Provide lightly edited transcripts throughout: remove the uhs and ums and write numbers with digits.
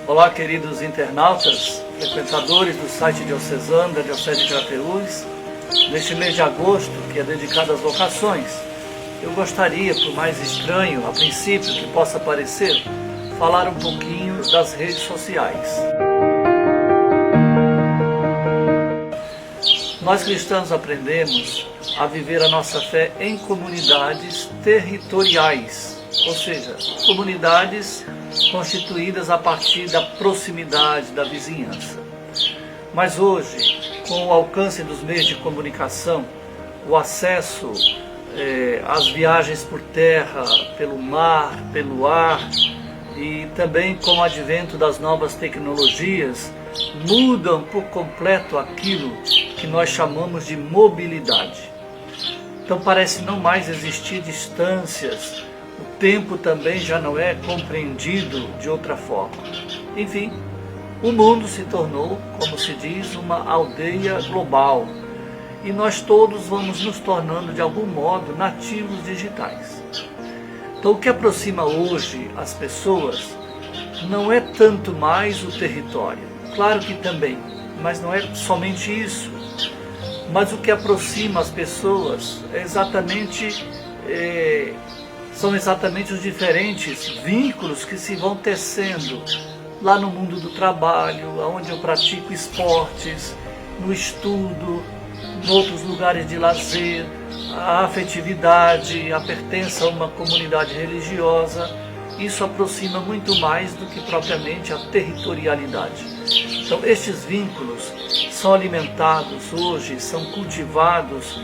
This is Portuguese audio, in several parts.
Olá, queridos internautas, frequentadores do site diocesano da Diocese de Crateús. Neste mês de agosto, que é dedicado às vocações, eu gostaria, por mais estranho a princípio que possa parecer, falar um pouquinho das redes sociais. Nós cristãos aprendemos a viver a nossa fé em comunidades territoriais, ou seja, comunidades constituídas a partir da proximidade, da vizinhança. Mas hoje, com o alcance dos meios de comunicação, o acesso às viagens por terra, pelo mar, pelo ar, e também com o advento das novas tecnologias, mudam por completo aquilo que nós chamamos de mobilidade. Então parece não mais existir distâncias, o tempo também já não é compreendido de outra forma. Enfim, o mundo se tornou, como se diz, uma aldeia global, e nós todos vamos nos tornando de algum modo nativos digitais. Então o que aproxima hoje as pessoas não é tanto mais o território, claro que também, mas não é somente isso. Mas o que aproxima as pessoas são exatamente os diferentes vínculos que se vão tecendo lá no mundo do trabalho, onde eu pratico esportes, no estudo, em outros lugares de lazer, a afetividade, a pertença a uma comunidade religiosa. Isso aproxima muito mais do que propriamente a territorialidade. Então, estes vínculos são alimentados hoje, são cultivados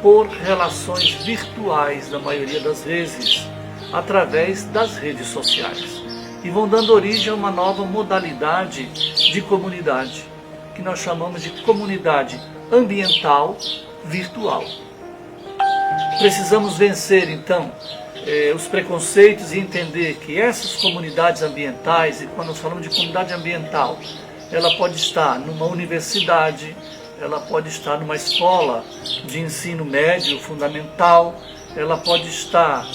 por relações virtuais, na maioria das vezes, através das redes sociais. E vão dando origem a uma nova modalidade de comunidade, que nós chamamos de comunidade ambiental virtual. Precisamos vencer, então, os preconceitos e entender que essas comunidades ambientais, e quando nós falamos de comunidade ambiental, ela pode estar numa universidade, ela pode estar numa escola de ensino médio fundamental, ela pode estar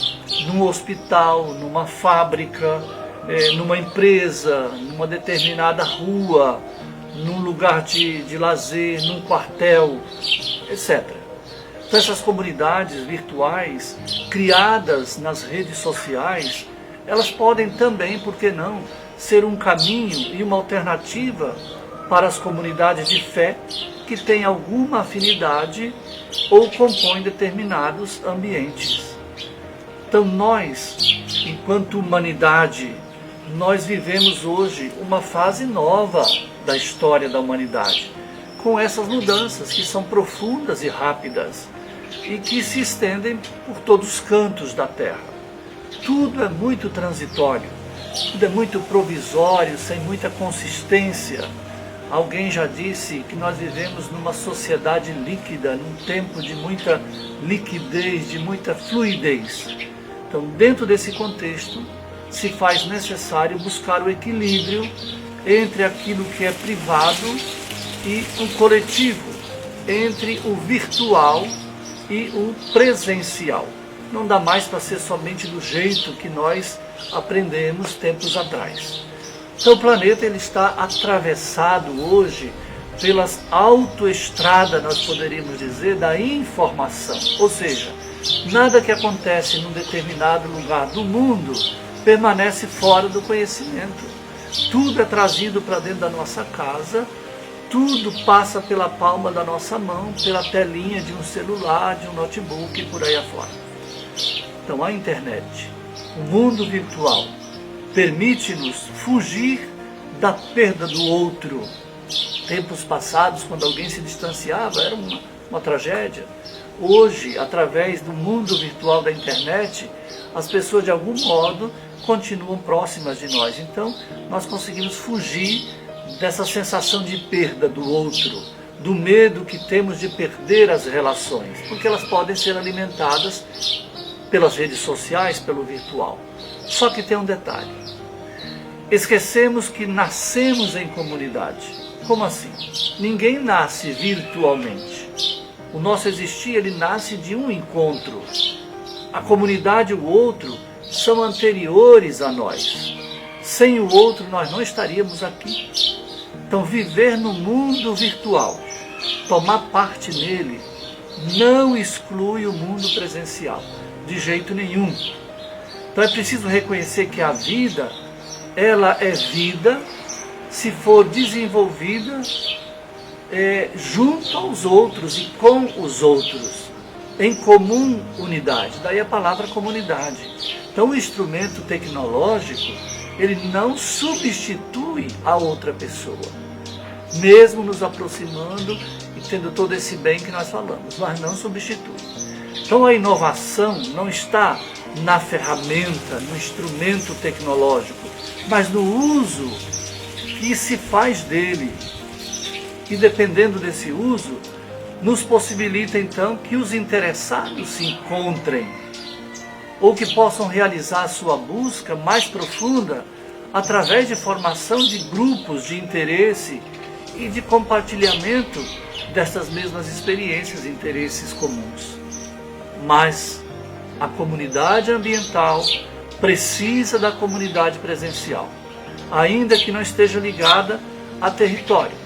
num hospital, numa fábrica, numa empresa, numa determinada rua, num lugar de lazer, num quartel, etc. Então, essas comunidades virtuais, criadas nas redes sociais, elas podem também, por que não, ser um caminho e uma alternativa para as comunidades de fé que têm alguma afinidade ou compõem determinados ambientes. Então nós, enquanto humanidade, nós vivemos hoje uma fase nova da história da humanidade, com essas mudanças que são profundas e rápidas, e que se estendem por todos os cantos da Terra. Tudo é muito transitório, tudo é muito provisório, sem muita consistência. Alguém já disse que nós vivemos numa sociedade líquida, num tempo de muita liquidez, de muita fluidez. Então, dentro desse contexto, se faz necessário buscar o equilíbrio entre aquilo que é privado e o coletivo, entre o virtual e o presencial. Não dá mais para ser somente do jeito que nós aprendemos tempos atrás. Então o planeta ele está atravessado hoje pelas autoestradas, nós poderíamos dizer, da informação. Ou seja, nada que acontece num determinado lugar do mundo permanece fora do conhecimento. Tudo é trazido para dentro da nossa casa, tudo passa pela palma da nossa mão, pela telinha de um celular, de um notebook e por aí afora. Então a internet, o mundo virtual, permite-nos fugir da perda do outro. Tempos passados, quando alguém se distanciava, era uma tragédia. Hoje, através do mundo virtual da internet, as pessoas de algum modo continuam próximas de nós. Então, nós conseguimos fugir dessa sensação de perda do outro, do medo que temos de perder as relações, porque elas podem ser alimentadas pelas redes sociais, pelo virtual. Só que tem um detalhe. Esquecemos que nascemos em comunidade. Como assim? Ninguém nasce virtualmente. O nosso existir, ele nasce de um encontro. A comunidade e o outro são anteriores a nós. Sem o outro nós não estaríamos aqui. Então viver no mundo virtual, tomar parte nele, não exclui o mundo presencial, de jeito nenhum. Então é preciso reconhecer que a vida, ela é vida se for desenvolvida junto aos outros e com os outros, em comum unidade. Daí a palavra comunidade. Então o instrumento tecnológico, ele não substitui a outra pessoa, mesmo nos aproximando e tendo todo esse bem que nós falamos, mas não substitui. Então a inovação não está na ferramenta, no instrumento tecnológico, mas no uso que se faz dele. E dependendo desse uso, nos possibilita então que os interessados se encontrem, ou que possam realizar a sua busca mais profunda através de formação de grupos de interesse e de compartilhamento dessas mesmas experiências e interesses comuns. Mas a comunidade ambiental precisa da comunidade presencial, ainda que não esteja ligada a território,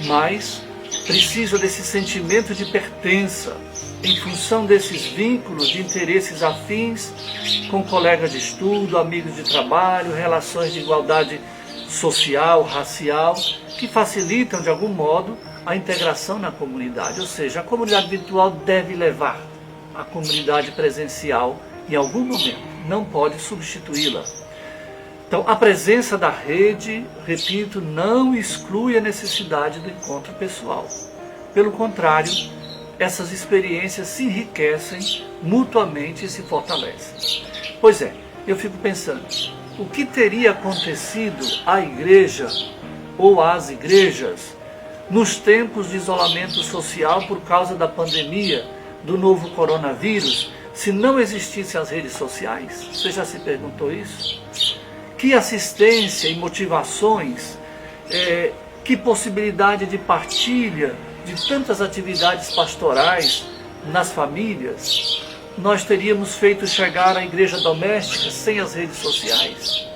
mas precisa desse sentimento de pertença, em função desses vínculos de interesses afins com colegas de estudo, amigos de trabalho, relações de igualdade social, racial, que facilitam de algum modo a integração na comunidade. Ou seja, a comunidade virtual deve levar a comunidade presencial em algum momento, não pode substituí-la. Então, a presença da rede, repito, não exclui a necessidade do encontro pessoal. Pelo contrário, essas experiências se enriquecem mutuamente e se fortalecem. Pois é, eu fico pensando, o que teria acontecido à igreja ou às igrejas nos tempos de isolamento social por causa da pandemia do novo coronavírus, se não existissem as redes sociais? Você já se perguntou isso? Que assistência e motivações, que possibilidade de partilha de tantas atividades pastorais nas famílias nós teríamos feito chegar à igreja doméstica sem as redes sociais?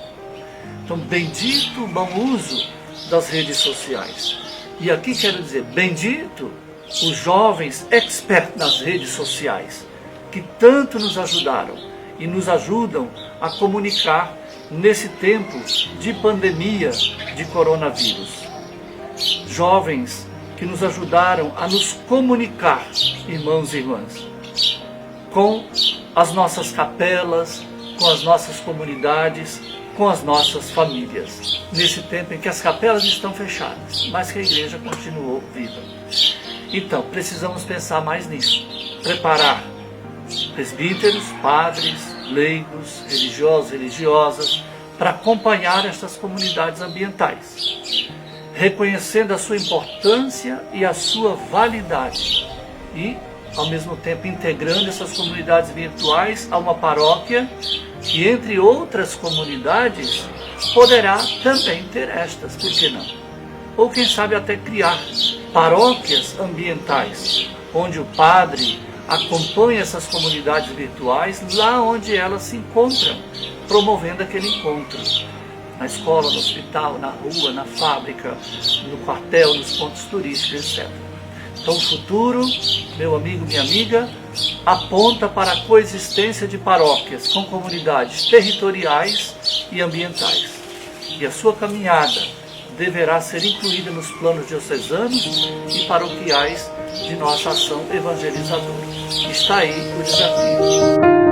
Então, bendito o bom uso das redes sociais. E aqui quero dizer, bendito os jovens experts nas redes sociais, que tanto nos ajudaram e nos ajudam a comunicar nesse tempo de pandemia de coronavírus. Jovens que nos ajudaram a nos comunicar, irmãos e irmãs, com as nossas capelas, com as nossas comunidades, com as nossas famílias, nesse tempo em que as capelas estão fechadas, mas que a igreja continuou viva. Então, precisamos pensar mais nisso, preparar presbíteros, padres, leigos, religiosos, religiosas, para acompanhar estas comunidades ambientais, reconhecendo a sua importância e a sua validade e, ao mesmo tempo, integrando essas comunidades virtuais a uma paróquia que, entre outras comunidades, poderá também ter estas, por que não? Ou quem sabe até criar paróquias ambientais, onde o padre acompanha essas comunidades virtuais lá onde elas se encontram, promovendo aquele encontro. Na escola, no hospital, na rua, na fábrica, no quartel, nos pontos turísticos, etc. Então o futuro, meu amigo, minha amiga, aponta para a coexistência de paróquias com comunidades territoriais e ambientais. E a sua caminhada deverá ser incluída nos planos diocesanos e paroquiais de nossa ação evangelizadora. Está aí o desafio.